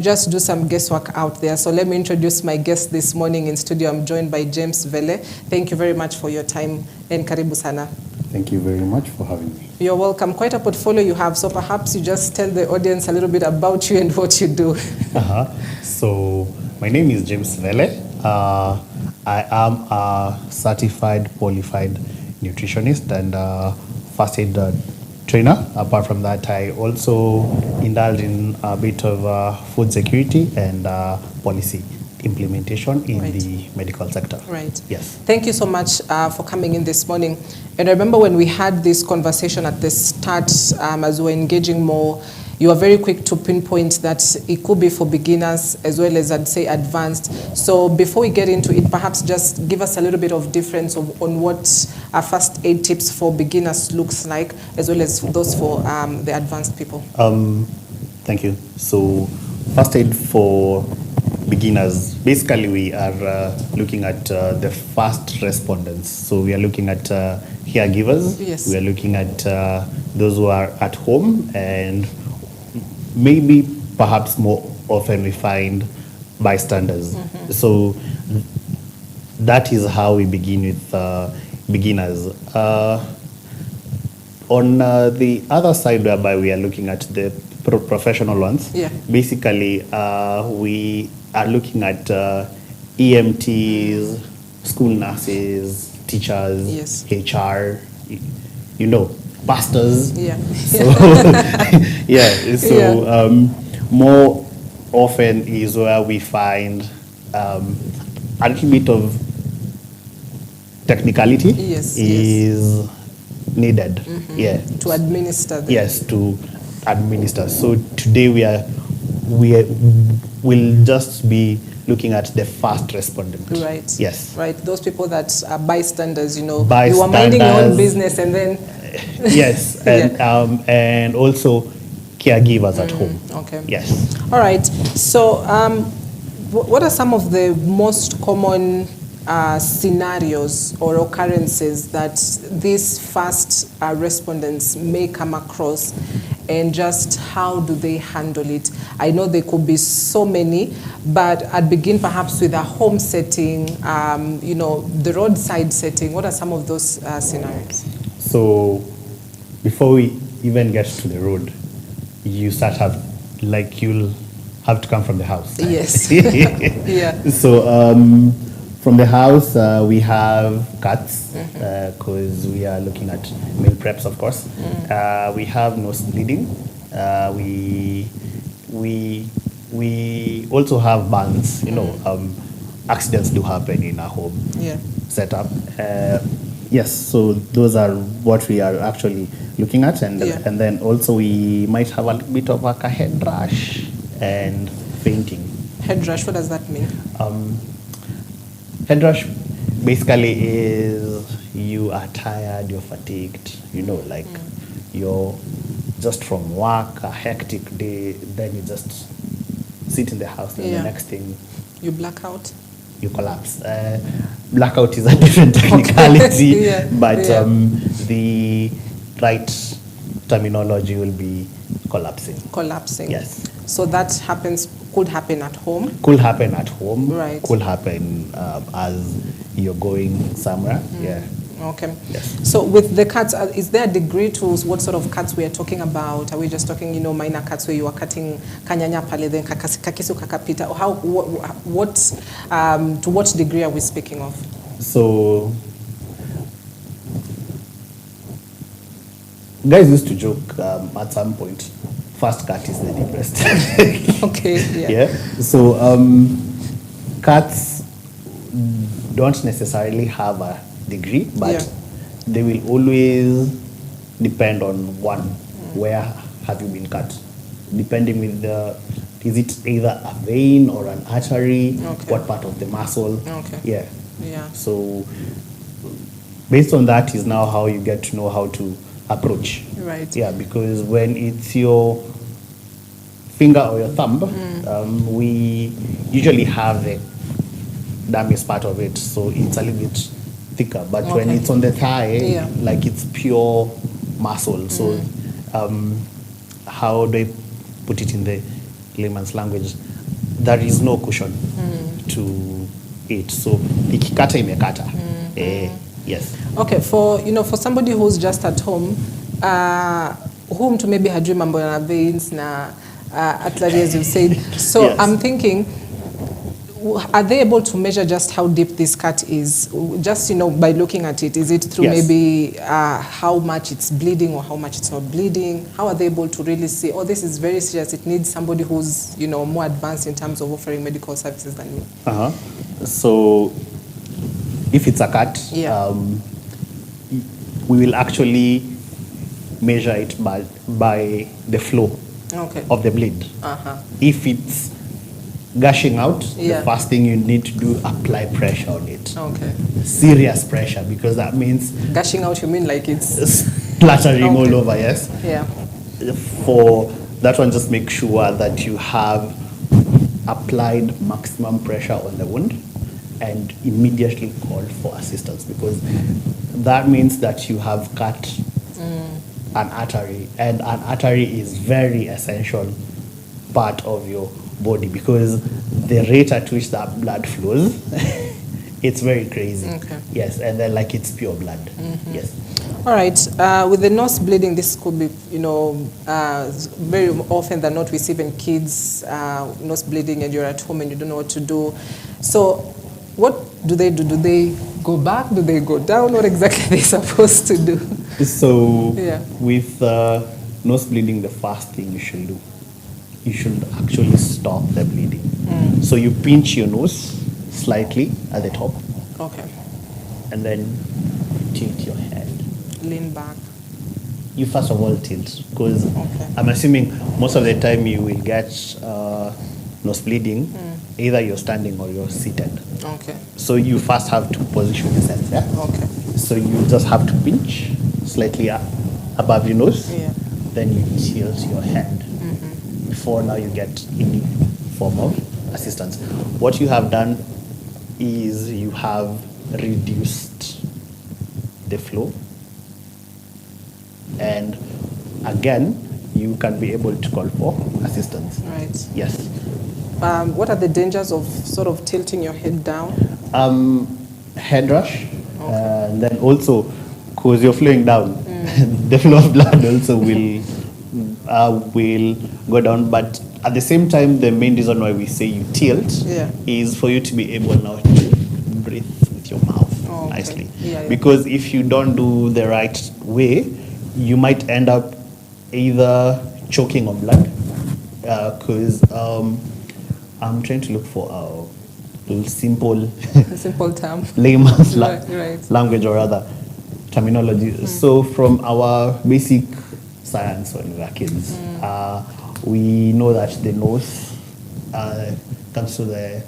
Just do some guesswork out there. So let me introduce my guest this morning in studio. I'm joined by James Vele. Thank you very much for your time and karibu sana. Thank you very much for having me. You're welcome. Quite a portfolio you have, so perhaps you just tell the audience a little bit about you and what you do. So my name is James Vele. I am a certified qualified nutritionist and first aid trainer. Apart from that, I also indulge in a bit of food security and policy implementation in the medical sector. Right. Yes. Thank you so much for coming in this morning. And I remember when we had this conversation at the start, as we were engaging more, you were very quick to pinpoint that it could be for beginners as well as, I'd say, advanced. So before we get into it, perhaps just give us a little bit of difference on what first aid tips for beginners looks like, as well as those for the advanced people. Thank you. So first aid for beginners, basically we are looking at the first respondents. So we are looking at caregivers. Yes. We are looking at those who are at home, and maybe perhaps more often we find bystanders. So that is how we begin with beginners. On the other side, whereby we are looking at the professional ones, basically we are looking at EMTs, school nurses, teachers, HR, you know, pastors. More often is where we find a little bit of technicality is needed. To administer them. Yes, to administer. So today we'll just be looking at the first respondent. Right. Yes. Right. Those people that are bystanders, you know, bystanders, you are minding your own business and then. Yes, and also caregivers at home. Okay. Yes. All right. So, what are some of the most common scenarios or occurrences that these first respondents may come across, and just how do they handle it? I know there could be so many, but I'd begin perhaps with a home setting, you know, the roadside setting. What are some of those scenarios? So before we even get to the road, you you'll have to come from the house. Yes. So from the house, we have cats, because we are looking at meal preps, of course. We have nose bleeding. We also have burns. You know, accidents do happen in a home setup. Yes, so those are what we are actually looking at, and then also we might have a little bit of like a head rush and fainting. Head rush, what does that mean? Head rush basically is you are tired, you're fatigued, you know, like you're just from work, a hectic day, then you just sit in the house, and the next thing you black out. You collapse. Blackout is a different technicality, but the right terminology will be collapsing. Collapsing. Yes. So that could happen at home. Could happen at home. Right. Could happen as you're going somewhere. Yeah. Okay. Yes. So with the cuts, is there a degree to what sort of cuts we are talking about? Are we just talking, you know, minor cuts where you are cutting kanyanya pale then kakisu kakapita? To what degree are we speaking of? So guys used to joke at some point, first cut is the deepest. Okay. Yeah. So cuts don't necessarily have a degree, but they will always depend on one. Where have you been cut? Depending with is it either a vein or an artery? What part of the muscle? Yeah. So based on that is now how you get to know how to approach. Right. Yeah, because when it's your finger or your thumb, we usually have the damaged part of it, so it's a little bit thicker. But when it's on the thigh, like it's pure muscle. So how do I put it in the layman's language? there is no cushion to it. So ikikata imekata. Yes. Okay, for for somebody who's just at home, whom to maybe hajui mambo na veins na artery, as you said. So Yes. I'm thinking, are they able to measure just how deep this cut is? Just by looking at it, is it through Yes. maybe how much it's bleeding or how much it's not bleeding? How are they able to really say, oh, this is very serious, it needs somebody who's more advanced in terms of offering medical services than me? So if it's a cut, Yeah. we will actually measure it by the flow Okay. of the bleed. Uh-huh. If it's gushing out, Yeah. the first thing you need to do, apply pressure on it. Okay. Serious pressure, because that means Gushing out, you mean like it's... splattering all over, yes? Yeah. For that one, just make sure that you have applied maximum pressure on the wound and immediately call for assistance, because that means that you have cut an artery, and an artery is very essential part of your body, because the rate at which that blood flows, it's very crazy. Okay. Yes, and then like it's pure blood. Yes. All right. With the nose bleeding, this could be, very often than not, we see even kids nose bleeding, and you're at home and you don't know what to do. So, what do they do? Do they go back? Do they go down? What exactly are they supposed to do? So, Yeah. with nose bleeding, the first thing you should do, you should actually stop the bleeding. So you pinch your nose slightly at the top, Okay. and then tilt your head. Lean back. You first of all tilt, because Okay. I'm assuming most of the time you will get nose bleeding, either you're standing or you're seated. Okay. So you first have to position yourself, yeah? Okay. So you just have to pinch slightly above your nose, Yeah. then you tilt your head before now you get any form of assistance. What you have done is you have reduced the flow, and again you can be able to call for assistance. Right. Yes. What are the dangers of sort of tilting your head down? Head rush, and then also because you're flowing down, the flow of blood also will go down. But at the same time, the main reason why we say you tilt is for you to be able now to breathe with your mouth nicely. Yeah. Because if you don't do the right way, you might end up either choking on blood, because I'm trying to look for a simple A simple term. layman's Right. language, or rather terminology. So from our basic science when we were kids, we know that the nose comes to the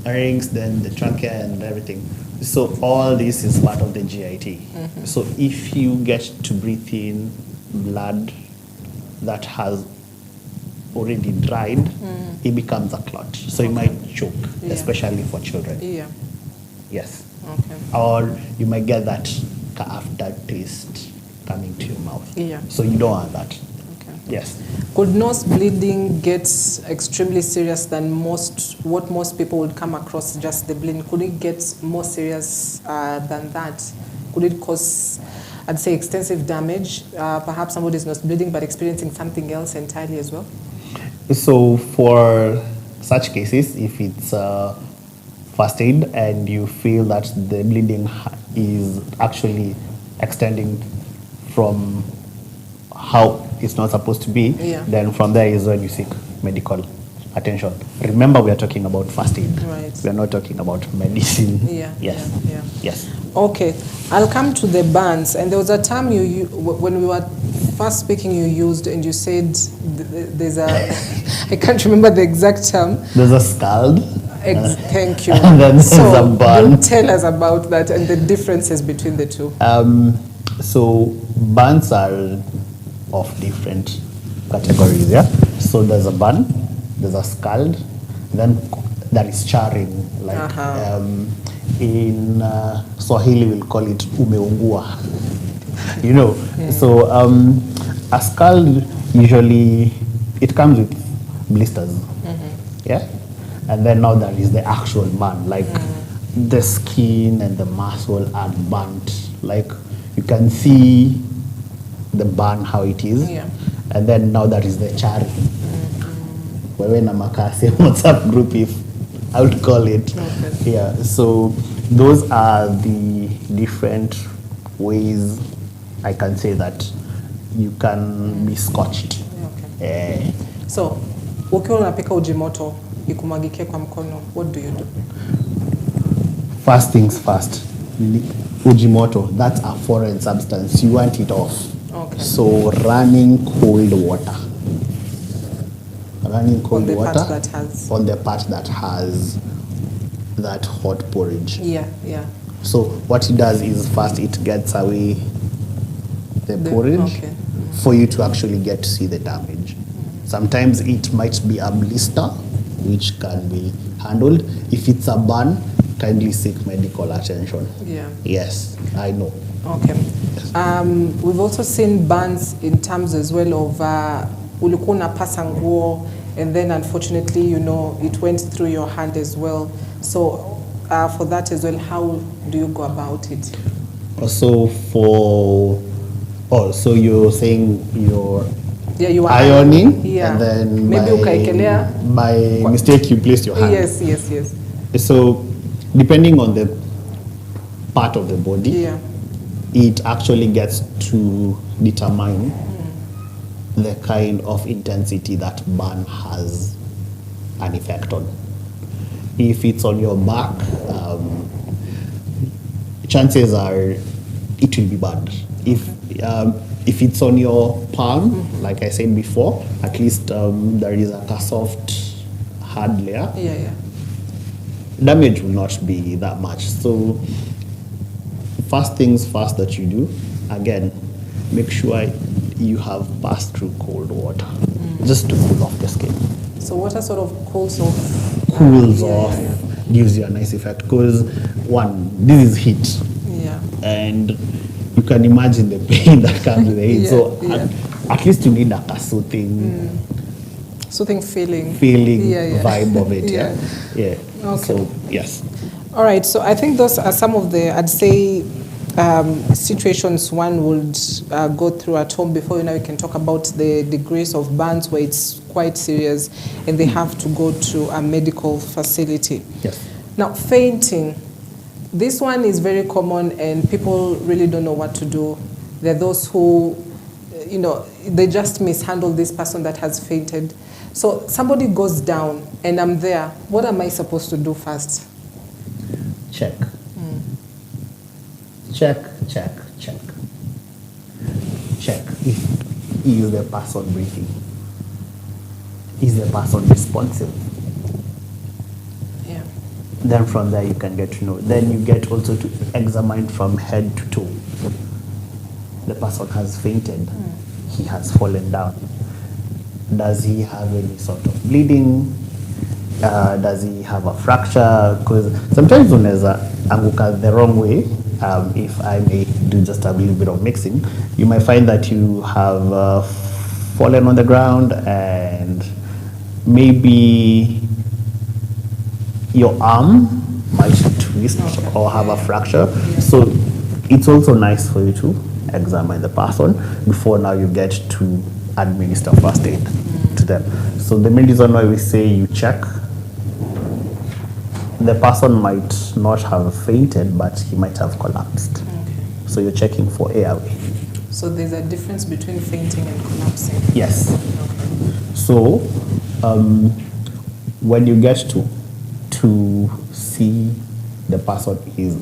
larynx, then the trachea and everything. So all this is part of the GIT. So if you get to breathe in blood that has already dried, it becomes a clot. So you might choke, especially for children. Yeah. Yes. Okay. Or you might get that aftertaste coming to your mouth. Yeah. So you don't want that. Okay. Yes. Could nose bleeding get extremely serious than what most people would come across, just the bleeding? Could it get more serious than that? Could it cause, I'd say, extensive damage? Perhaps somebody is nose bleeding but experiencing something else entirely as well? So for such cases, if it's first aid and you feel that the bleeding is actually extending from how it's not supposed to be, then from there is when you seek medical attention. Remember, we are talking about first aid. Right. We are not talking about medicine. Yeah. Yes. Yeah. Yes. Okay, I'll come to the bands. And there was a term when we were first speaking, you used, and you said there's a, I can't remember the exact term. There's a scald. Thank you. And then there's a burn. Do tell us about that and the differences between the two. So burns are of different categories, yeah? So there's a burn, there's a scald, then there is charring, like in Swahili we'll call it umeungua. You know, so a scald usually, it comes with blisters. Yeah, and then now there is the actual burn, like the skin and the muscle are burnt. Like you can see the burn how it is, Yeah. and then now that is the charring. Wewe na makasi WhatsApp group, if I would call it. Okay. Yeah, so those are the different ways I can say that you can be scorched. Okay. So, ukiwa unapika uji moto ikumwagikie kwa mkono, what do you do? First things first, uji moto, that's a foreign substance. You want it off. Okay. So running cold water. Running cold On the water part that has- on the part that has that hot porridge. Yeah, yeah. So what it does is first it gets away the porridge okay. for you to actually get to see the damage. Sometimes it might be a blister, which can be handled. If it's a burn, kindly seek medical attention. Yeah. Yes, I know. Okay. We've also seen burns in terms as well of ulikuwa unapasa nguo, and then unfortunately, you know, it went through your hand as well. So for that as well, how do you go about it? Also so you're saying you're you are ironing, yeah. and then maybe ukaikelea. by mistake you placed your hand. Yes. So depending on the part of the body, Yeah. it actually gets to determine the kind of intensity that burn has an effect on. If it's on your back, chances are it will be bad. If it's on your palm, like I said before, at least there is a soft hard layer. Yeah. Damage will not be that much. So first things first that you do, again, make sure you have passed through cold water just to cool off the skin. So water sort of cools off. Cools Yeah. off, gives you a nice effect, because one, this is heat, Yeah. and you can imagine the pain that comes with the heat. Yeah, So yeah. at least you need a soothing Soothing feeling. vibe of it. Yeah. Yeah. Okay. So yes. All right, so I think those are some of the, I'd say, situations one would go through at home before, you know, you can talk about the degrees of burns where it's quite serious and they have to go to a medical facility. Yes. Now, fainting, this one is very common and people really don't know what to do. There are those who, you know, they just mishandle this person that has fainted. So somebody goes down and I'm there. What am I supposed to do first? Check. Check. If is the person breathing? Is the person responsive? Yeah. Then from there you can get to know. Then you get also to examine from head to toe. The person has fainted. He has fallen down. Does he have any sort of bleeding? Does he have a fracture? Because sometimes unaweza anguka the wrong way. If I may do just a little bit of mixing, you might find that you have fallen on the ground and maybe your arm might twist or have a fracture. So it's also nice for you to examine the person before now you get to administer first aid to them. So the main reason why we say you check, the person might not have fainted, but he might have collapsed. Okay. So you're checking for airway. So there's a difference between fainting and collapsing. Yes. Okay. So when you get to see the person is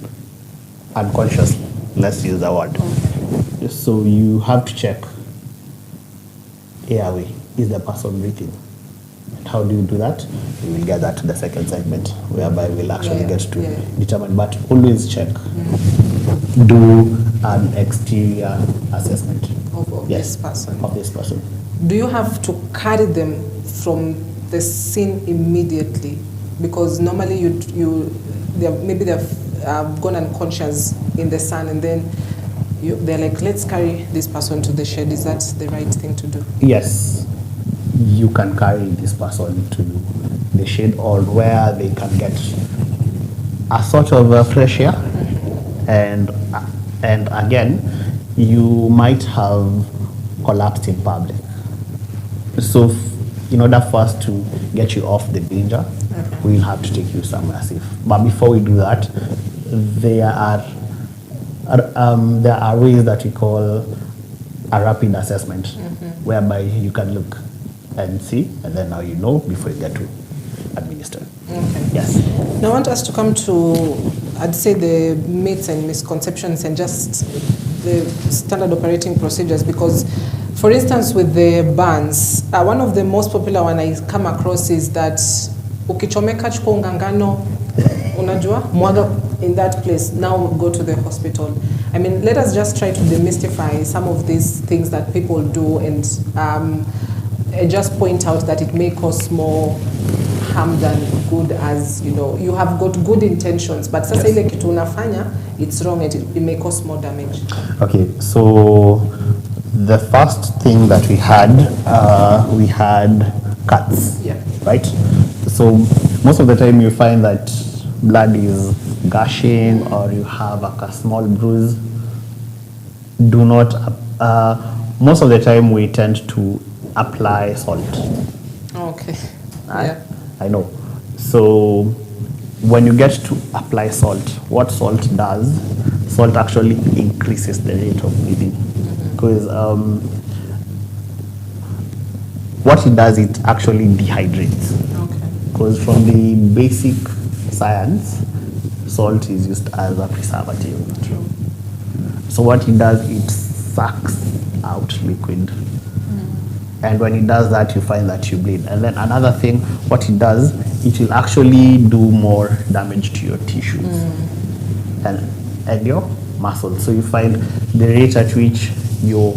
unconscious, let's use the word. Okay. So you have to check airway. Is the person breathing? And how do you do that? We will get that to the second segment, whereby we'll actually get to determine. But always check. Do an exterior assessment Of this person. Of this person. Do you have to carry them from the scene immediately? Because normally maybe they've gone unconscious in the sun, and then they're like, let's carry this person to the shed. Is that the right thing to do? Yes. you can carry this person to the shade or where they can get a sort of fresh air, and again, you might have collapsed in public. So, in order for us to get you off the danger, we'll have to take you somewhere safe. But before we do that, there are ways that we call a rapid assessment, whereby you can look and see, and then now you know before you get to administer. Okay. Yes. Now I want us to come to, I'd say, the myths and misconceptions and just the standard operating procedures, because, for instance, with the burns, one of the most popular one I come across is that ukichomeka chukua ungangano, unajua, mwaga in that place, now go to the hospital. I mean, let us just try to demystify some of these things that people do and just point out that it may cause more harm than good, as you know, you have got good intentions, but sasa ile kitu unafanya, it's wrong and it may cause more damage. Okay, so the first thing that we had cuts, right? So most of the time you find that blood is gushing or you have a small bruise. Do not, most of the time we tend to apply salt. Okay. I know. So when you get to apply salt, what salt does, salt actually increases the rate of bleeding. Because what it does, it actually dehydrates. Because from the basic science, salt is used as a preservative. True. So what it does, it sucks out liquid. And when it does that, you find that you bleed. And then another thing, what it does, it will actually do more damage to your tissues and your muscles. So you find the rate at which your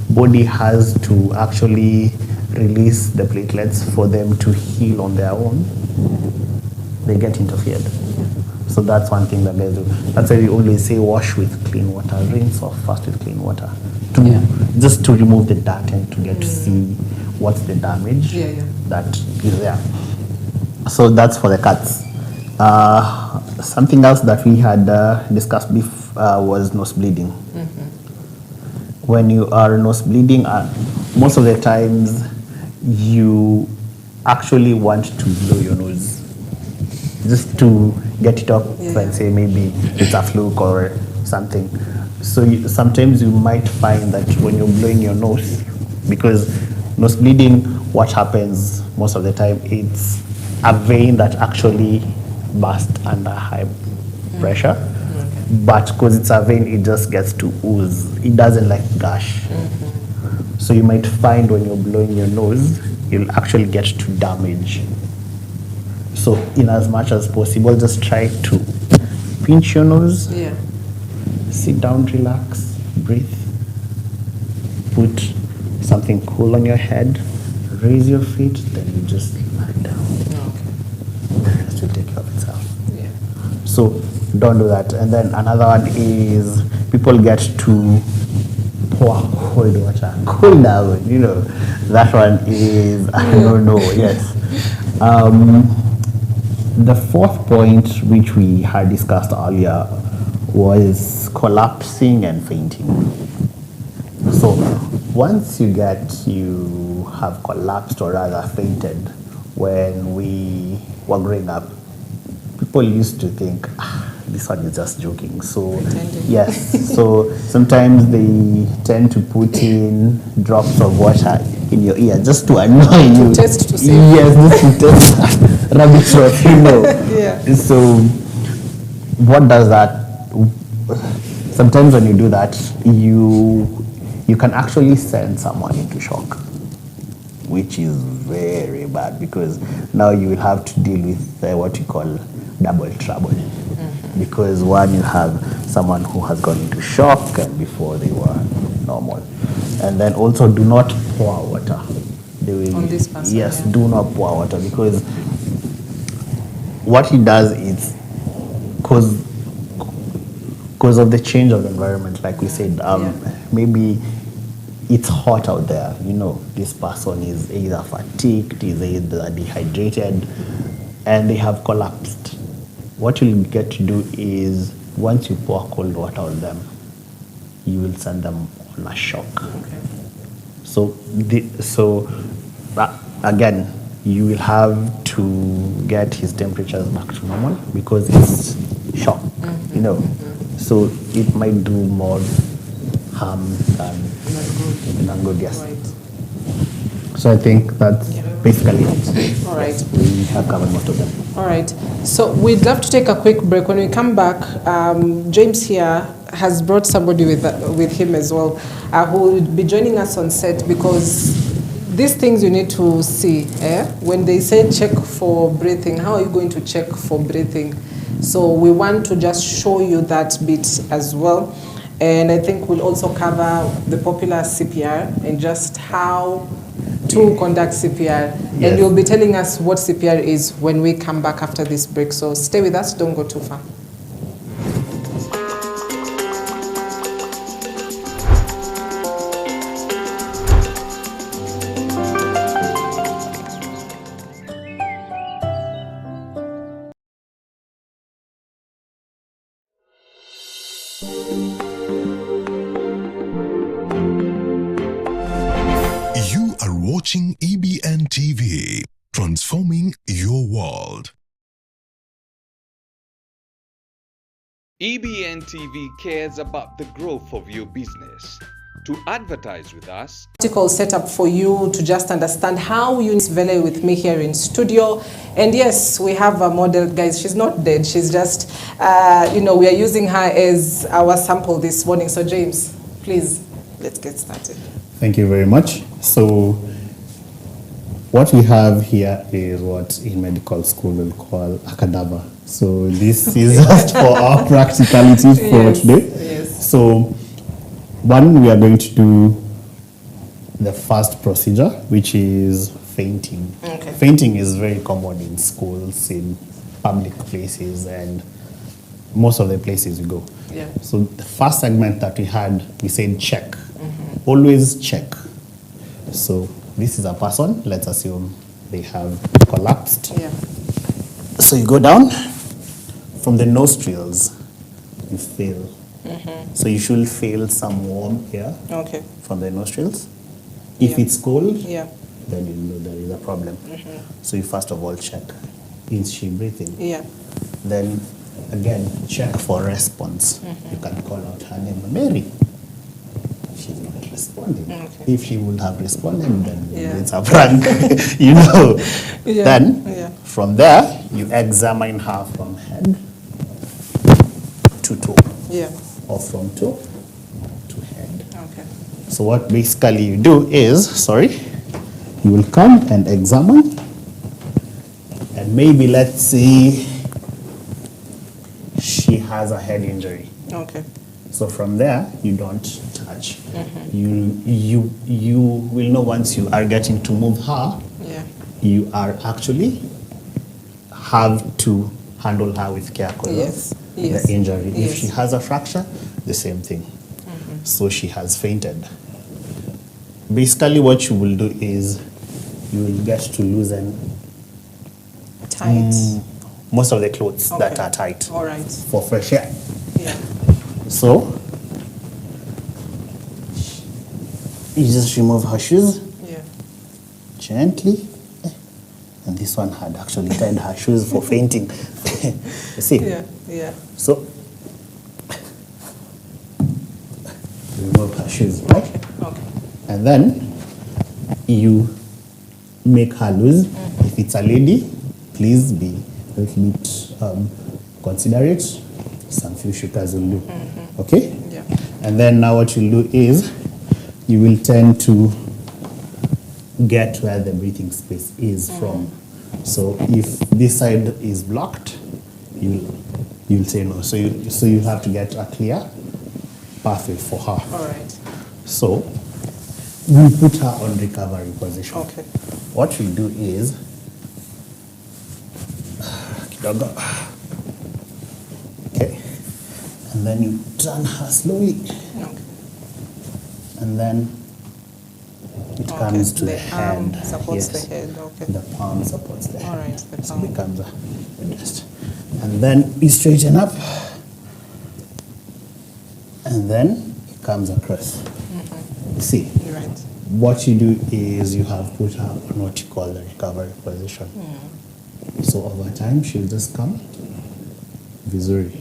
body has to actually release the platelets for them to heal on their own, they get interfered. So that's one thing that guys do. That's why we always say wash with clean water, rinse off first with clean water, just to remove the dirt and to get to see what's the damage that is there. So that's for the cuts. Something else that we had discussed before was nose bleeding. When you are nose bleeding, most of the times you actually want to blow your nose just to get it up and say maybe it's a fluke or something. So sometimes you might find that when you're blowing your nose, because nose bleeding, what happens most of the time, it's a vein that actually bursts under high pressure. But because it's a vein, it just gets to ooze. It doesn't like gush. So you might find when you're blowing your nose, you'll actually get to damage. So in as much as possible, just try to pinch your nose, sit down, relax, breathe, put something cool on your head, raise your feet, then you just lie down. The rest will take care of itself. So don't do that. And then another one is people get to pour cold water, cool down, you know. That one is, I don't know, yes. The fourth point, which we had discussed earlier, was collapsing and fainting. So once you have collapsed or rather fainted, when we were growing up, people used to think, this one is just joking. So yes, so sometimes they tend to put in drops of water in your ear just to annoy you. To test to see. Yes, just to test rabbit trap, you know. So what does that? Sometimes when you do that, you can actually send someone into shock, which is very bad, because now you will have to deal with what you call double trouble. Because one, you have someone who has gone into shock and before they were normal. And then also do not pour water. On this person, yes, do not pour water, because what it does is, because of the change of environment, like we said, maybe it's hot out there. This person is either fatigued, is either dehydrated, and they have collapsed. What you'll get to do is, once you pour cold water on them, you will send them on a shock. Okay. So again, you will have to get his temperatures back to normal because it's shock, So it might do more harm than good, yes. Right. So I think that's basically it. All right. Yes, we have covered most of them. All right. So we'd love to take a quick break. When we come back, James here has brought somebody with him as well, who will be joining us on set, because these things you need to see. When they say check for breathing, how are you going to check for breathing? So we want to just show you that bit as well. And I think we'll also cover the popular CPR and just how to conduct CPR. Yes. And you'll be telling us what CPR is when we come back after this break. So stay with us, don't go too far. You are watching EBN TV, transforming your world. EBN TV cares about the growth of your business. To advertise with us, Practical setup for you to just understand how you Vele with me here in studio. And yes, we have a model, guys. She's not dead. She's just, we are using her as our sample this morning. So James, please, let's get started. Thank you very much. So what we have here is what in medical school we'll call a cadaver. So this is just for our practicality for today. Yes. So one, we are going to do the first procedure, which is fainting. Okay. Fainting is very common in schools, in public places, and most of the places we go. Yeah. So the first segment that we had, we said check. Always check. So this is a person, let's assume they have collapsed. Yeah. So you go down from the nostrils, you feel. So you should feel some warm air Okay. from the nostrils. If Yeah. it's cold, Yeah. then you know there is a problem. So you first of all check, is she breathing? Yeah. Then again, check for response. You can call out her name, Mary. She's not responding. Okay. If she would have responded, then Yeah. it's a prank, Yeah. Then, Yeah. from there, you examine her from head to toe, Yeah. or from toe to head. Okay. So what basically you do is, you will come and examine, and maybe let's see she has a head injury. Okay. So from there, you don't touch. You will know once you are getting to move her, Yeah. you are actually have to handle her with care because Yes. of Yes. the injury. Yes. If she has a fracture, the same thing. So she has fainted. Basically, what you will do is you will get to loosen Tight. most of the clothes that Okay. are tight All right. for fresh air. Yeah. So you just remove her shoes Yeah. gently. And this one had actually tied her shoes for fainting. You see? Yeah. Yeah. So remove her shoes, right? Okay. And then you make her loose. If it's a lady, please be a little bit considerate. Some few shooters will do. Okay? Yeah. And then now what you'll do is you will tend to get where the breathing space is from. So if this side is blocked, you'll say no. So you have to get a clear pathway for her. All right. So we put her on recovery position. Okay. What we do is kidogo. Okay. And then you turn her slowly. Okay. And then comes to the arm head. supports Yes. the head. Okay. The palm supports the head. All right, the So palm. becomes a rest. And then you straighten up. And then it comes across. See, You're right. what you do is you have put her on what you call the recovery position. So over time, she'll just come vizuri.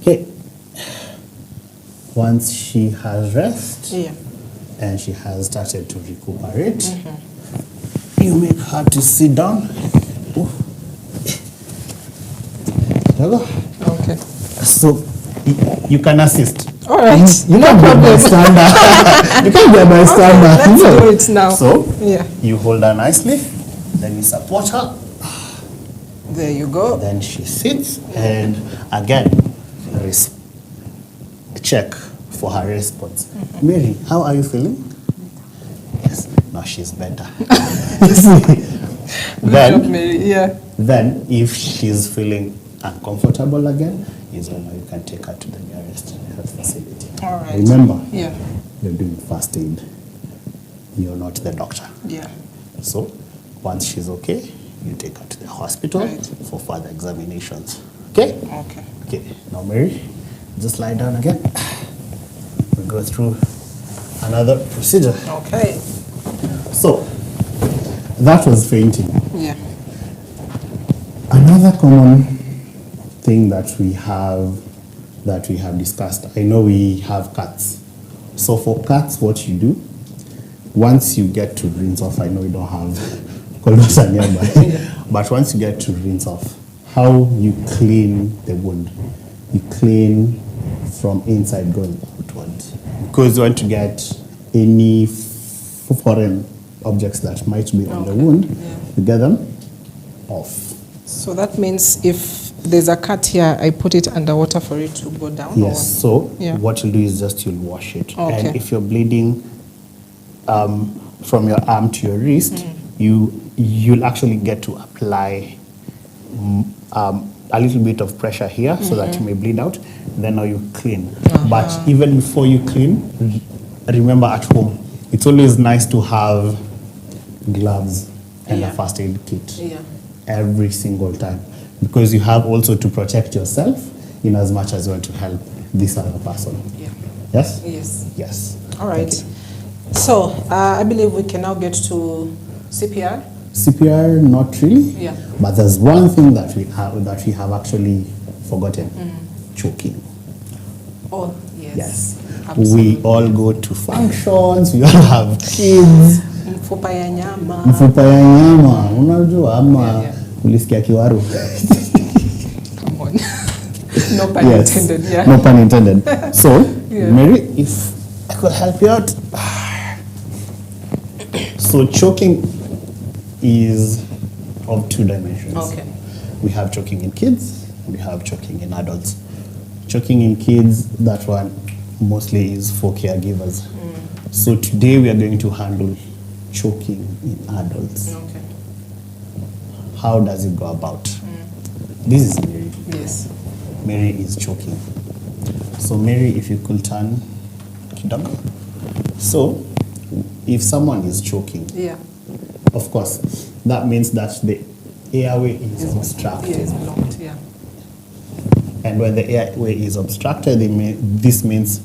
Okay. Once she has rest Yeah. and she has started to recuperate, you make her to sit down. Ooh. There you go. Okay. So you can assist. All right. You can't be a bystander. You can't be a bystander. Okay, let's No. do it now. So Yeah. you hold her nicely, then you support her, There you go. then she sits, and again, check for her response. Mary, how are you feeling? Yes. Now she's better. Good job, then, Mary. Yeah. then if she's feeling uncomfortable again, is when you can take her to the nearest health facility. All right. Remember, Yeah. you're doing first aid. You're not the doctor. Yeah. So once she's okay, you take her to the hospital Right. for further examinations. Okay? Okay. Okay. Now, Mary, just lie down again. We'll go through another procedure. Okay. So that was fainting. Yeah. Another common thing that we have discussed. I know we have cats. So for cats, what you do, once you get to rinse off, I know we don't have cold water nearby, but once you get to rinse off, how you clean the wound, you clean from inside going outwards, because you want to get any foreign objects that might be on the Okay. wound, Yeah. you get them off. So that means if there's a cut here, I put it underwater for it to go down? or Yes, so Yeah. what you'll do is just you'll wash it. Okay. And if you're bleeding from your arm to your wrist, you'll actually get to apply a little bit of pressure here so that you may bleed out. Then now you clean. But even before you clean, remember at home, it's always nice to have gloves and Yeah. a first aid kit Yeah. every single time, because you have also to protect yourself in as much as you want to help this other person. Yeah. Yes? Yes. Yes. All right. Okay. So I believe we can now get to CPR. CPR, not really. Yeah. But there's one thing that we have actually forgotten: choking. Oh, yes. Yes. Absolutely. We all go to functions. We all have kids. Mfupa ya nyama. Mfupa ya nyama, unajua ama Yeah. ulisikia kiwaru. Come on. No pun Yes. intended. Yeah. No pun intended. So, Yeah. Mary, if I could help you out. So choking is of two dimensions. Okay. We have choking in kids, we have choking in adults. Choking in kids, that one mostly is for caregivers. So today we are going to handle choking in adults. Okay. How does it go about? This is Mary. Yes. Mary is choking. So Mary, if you could turn kidogo. So if someone is choking, Yeah. of course, that means that the airway is obstructed. Yeah, it's blocked. Yeah. And when the airway is obstructed, this means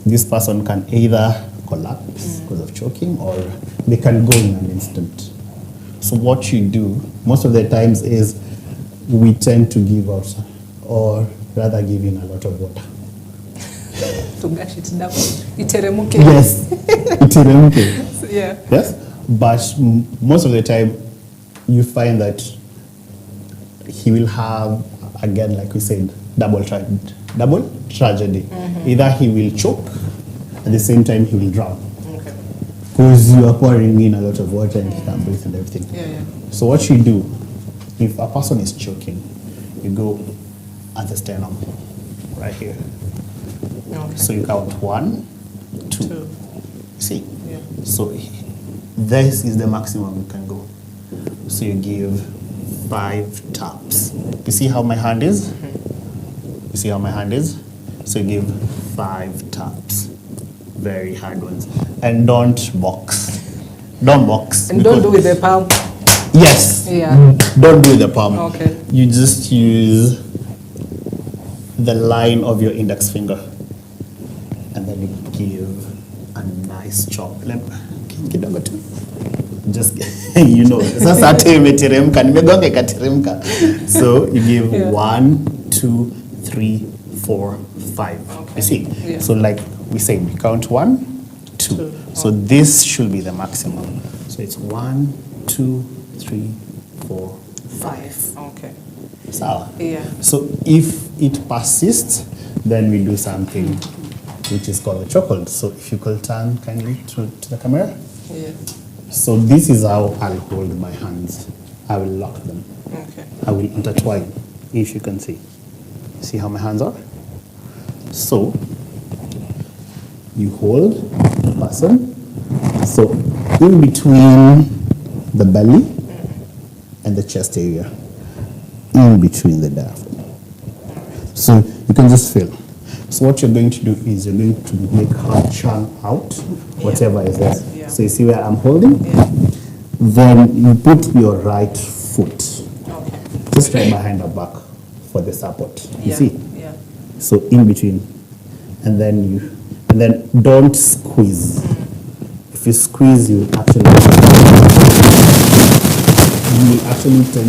this person can either collapse because of choking, or they can go in an instant. So what you do most of the times is we tend to give out, or rather give in a lot of water. To gush it down. Iteremuke. Yes, iteremke. Yeah. Yes, but most of the time you find that he will have, again, like we said, double tragedy. Either he will choke, at the same time he will drown, Okay. because you are pouring in a lot of water and he can't breathe and everything. Yeah, yeah. So what you do, if a person is choking, you go at the sternum, right here. Okay. So you count 1, 2. Two. See? Yeah. So this is the maximum you can go. So you give 5 taps. You see how my hand is? You see how my hand is? So you give 5 taps. Very hard ones. And don't box. Don't box. And don't do with the palm. Yes. Yeah. Don't do the palm. Okay. You just use the line of your index finger, and then you give a nice chop. Kidogo tu. Just you know. Sasa hata imeteremka, nimegonga ikateremka. So you give 1, 2, 3, 4, 5. Okay. You see? Yeah. So like we say, we count 1, 2. So this should be the maximum. So it's 1, 2, 3, 4, 5. Okay. Sawa. Yeah. So if it persists, then we do something which is called a chokehold. So if you could turn kindly to the camera. Yeah. So this is how I'll hold my hands. I will lock them. Okay. I will intertwine, if you can see. See how my hands are? So you hold the person. So in between the belly and the chest area, in between the diaphragm. So you can just feel. So what you're going to do is you're going to make her churn out whatever is there. Yeah. So you see where I'm holding? Yeah. Then you put your right foot Okay. just right behind her back for the support. You Yeah. see? Yeah. So in between. And then don't squeeze. If you squeeze, you actually tend to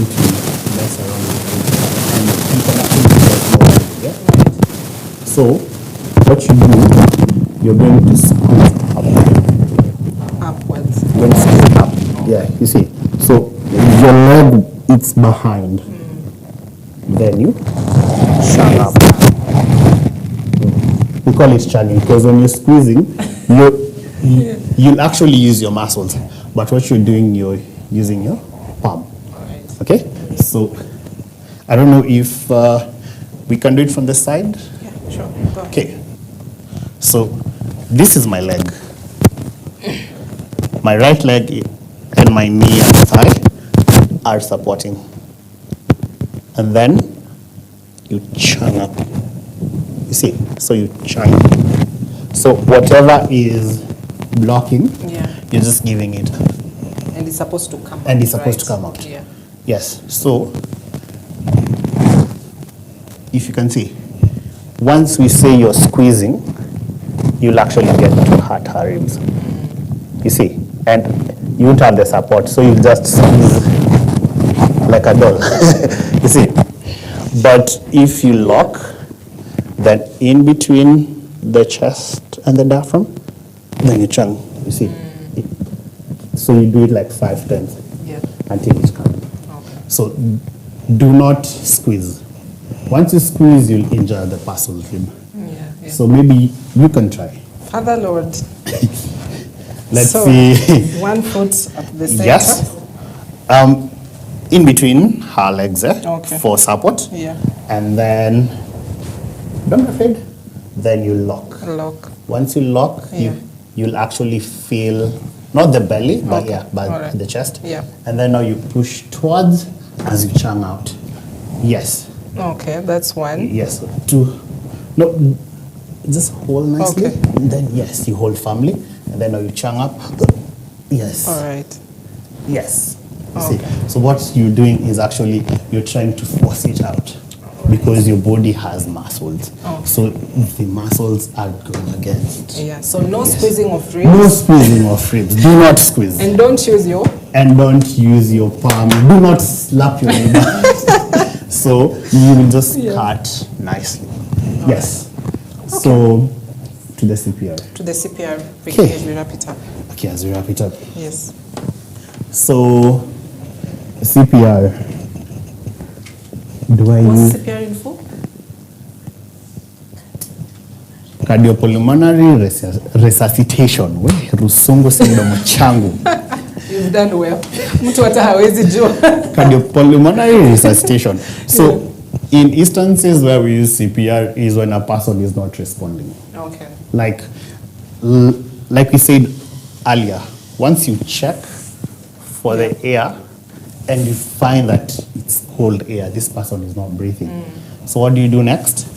mess around with it, and you can actually get more. Yeah? So what you do, you're going to squeeze up. Upwards. You're going to squeeze up. Yeah, you see. So your leg, it's behind. Then you shut up. We call it churning because when you're squeezing, you'll actually use your muscles. But what you're doing, you're using your palm. Okay? So I don't know if we can do it from the side. Yeah, sure. Go ahead. Okay. So this is my leg. My right leg and my knee and thigh are supporting. And then you churn up. You see? So you churn. So whatever is blocking, you're just giving it. And it's supposed to come out. And it's supposed to right? come out. Yeah. Yes. So if you can see, once we say you're squeezing, you'll actually get to hurt her ribs. You see? And you won't have the support, so you just squeeze like a doll. You see? But if you lock, then in between the chest and the diaphragm, then you churn. You see? So you do it like 5 times until it's coming. Okay. So do not squeeze. Once you squeeze, you'll injure the person's rib. Yeah. So maybe you can try. Father Lord. Let's so, see. 1 foot at the center. Yes. In between her legs for support. Yeah. And then, don't be afraid. Then you lock. Lock. Once you lock, you'll actually feel, not the belly, but right. the chest. Yeah. And then now you push towards as you churn out. Yes. Okay, that's 1. Yes. 2. No, just hold nicely. Okay. And then, yes, you hold firmly. And then now you churn up. Yes. All right. Yes. Okay. See, so what you're doing is actually you're trying to force it out because your body has muscles. Okay. So the muscles are going against. Yeah, so no squeezing of ribs. No squeezing of ribs. Do not squeeze. And don't use your... And don't use your palm. Do not slap your neighbor. So you will just cut nicely. Yes. Okay. So to the CPR. To the CPR, Okay. as we wrap it up. Okay, as we wrap it up. Yes. So CPR. Do I What's use CPR in full? cardiopulmonary resuscitation? We rusungu si mdomo changu. You've done well. Mtu hata hawezi jua. Cardiopulmonary resuscitation. So in instances where we use CPR is when a person is not responding. Okay. Like we said earlier, once you check for the air and you find that it's cold air, this person is not breathing. So what do you do next?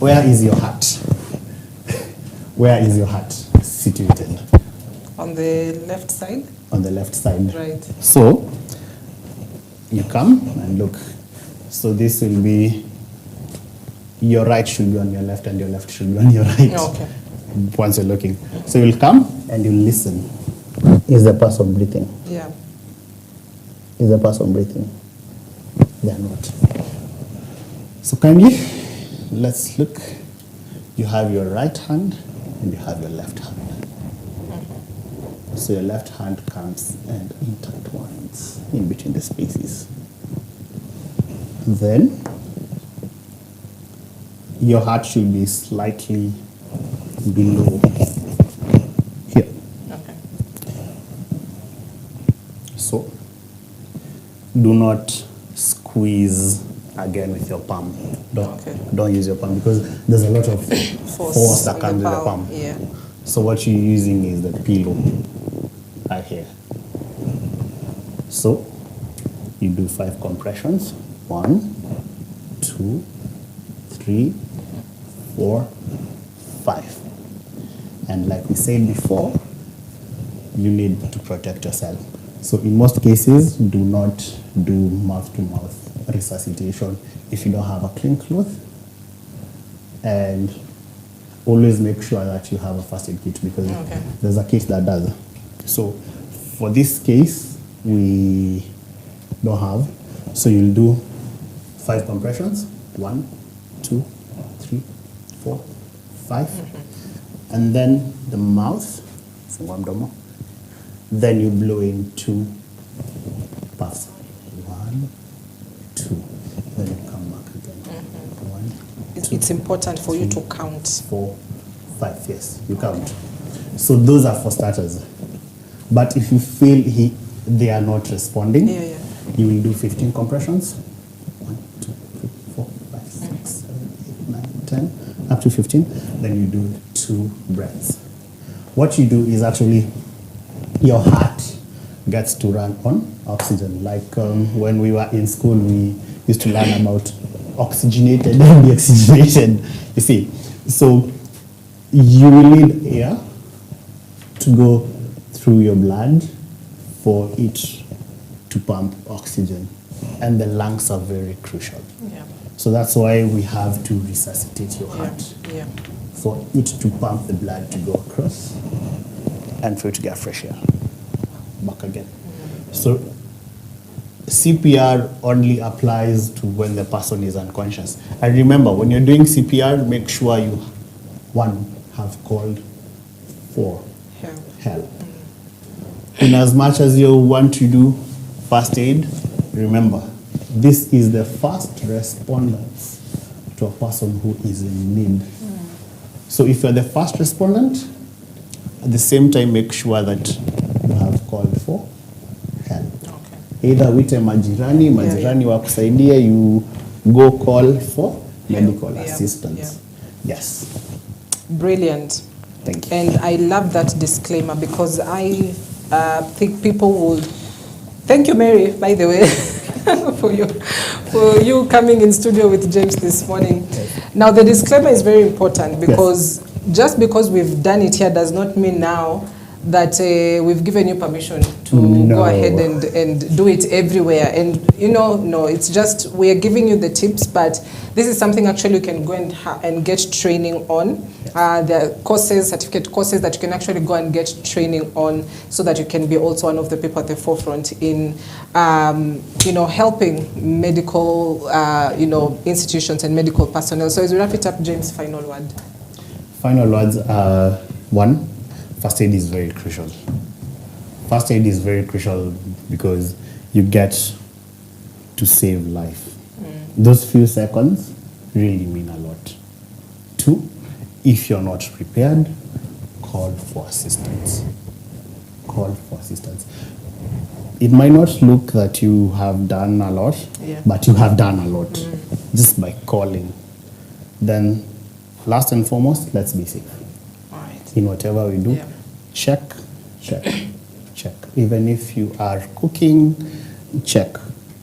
Where is your heart? Where is your heart situated? On the left side? On the left side. Right. So, you come and look. So this will be, your right should be on your left and your left should be on your right. Okay. Once you're looking. So you'll come and you'll listen. Is the person breathing? Yeah. Is the person breathing? They are not. So kindly, let's look. You have your right hand and you have your left hand. So your left hand comes and intertwines in between the spaces. Then your heart should be slightly below here. Okay. So do not squeeze again with your palm. Don't use your palm because there's a lot of force that comes with the palm. Yeah. So what you're using is the pillow right here. So you do 5 compressions. 1, 2, 3, 4, 5. And like we said before, you need to protect yourself. So in most cases, do not do mouth-to-mouth resuscitation if you don't have a clean cloth. And always make sure that you have a first aid kit because there's a kit that does. So for this case, we don't have. So you'll do 5 compressions. 1, 2, 3, 4, 5. And then the mouth, then you blow in 2 puffs. 1, 2. Then you come back again. 1, 2. It's important for you to count. 4, 5, yes, you count. So those are for starters. But if you feel they are not responding, you will do 15 compressions. 1, 2, 3, 4, 5, 6, 7, 8, 9, 10, up to 15. Then you do 2 breaths. What you do is actually your heart gets to run on oxygen. Like when we were in school, we used to learn about oxygenated and deoxygenated. You see, so you will need air to go through your blood for it to pump oxygen, and the lungs are very crucial. Yeah. So that's why we have to resuscitate your heart for it to pump the blood to go across and for it to get fresh air. Back again. So CPR only applies to when the person is unconscious. And remember, when you're doing CPR, make sure you, 1, have called for help. In as much as you want to do first aid, remember, this is the first respondence to a person who is in need. So if you're the first respondent, at the same time, make sure that you have called for help. Either wite majirani wakusaidia, you go call for medical assistance. Yes. Brilliant. Thank you. And I love that disclaimer because I think people will. Thank you, Mary, by the way, for you coming in studio with James this morning. Now, the disclaimer is very important because just because we've done it here does not mean now that we've given you permission to go ahead and do it everywhere. And, no, it's just we are giving you the tips, but this is something actually you can go and get training on. There are courses, certificate courses that you can actually go and get training on so that you can be also one of the people at the forefront in, helping medical, institutions and medical personnel. So as we wrap it up, James, final word. Final words are, 1, first aid is very crucial. First aid is very crucial because you get to save life. Those few seconds really mean a lot. 2, if you're not prepared, call for assistance. Call for assistance. It might not look that you have done a lot, but you have done a lot just by calling. Then, last and foremost, let's be safe. In whatever we do, check. Even if you are cooking, check.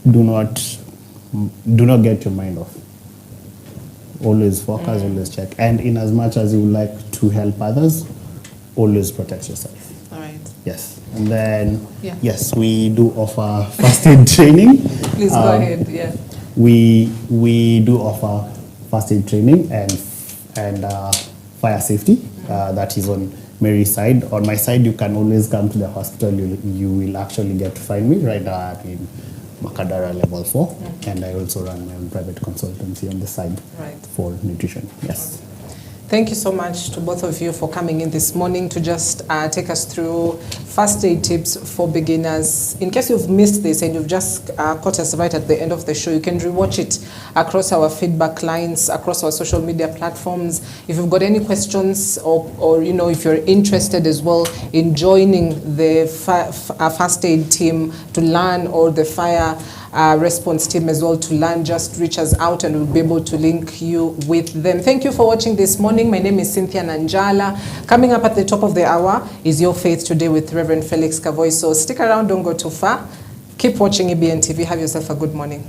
Do not get your mind off. Always focus, always check. And in as much as you would like to help others, always protect yourself. All right. Yes. And then, Yeah. yes, we do offer first aid training. Please go ahead. Yeah. We do offer first aid training and fire safety. That is on Mary's side. On my side, you can always come to the hospital. You will actually get to find me right now in Makadara level 4, and I also run my own private consultancy on the side for nutrition. Yes. Thank you so much to both of you for coming in this morning to just take us through first aid tips for beginners. In case you've missed this and you've just caught us right at the end of the show, you can rewatch it across our feedback lines, across our social media platforms. If you've got any questions or you know, if you're interested as well in joining the first aid team to learn, or the fire response team as well to learn, just reach us out and we'll be able to link you with them. Thank you for watching this morning. My name is Cynthia Nanjala. Coming up at the top of the hour is Your Faith Today with Reverend Felix Kavoy. So stick around, don't go too far. Keep watching EBN TV. Have yourself a good morning.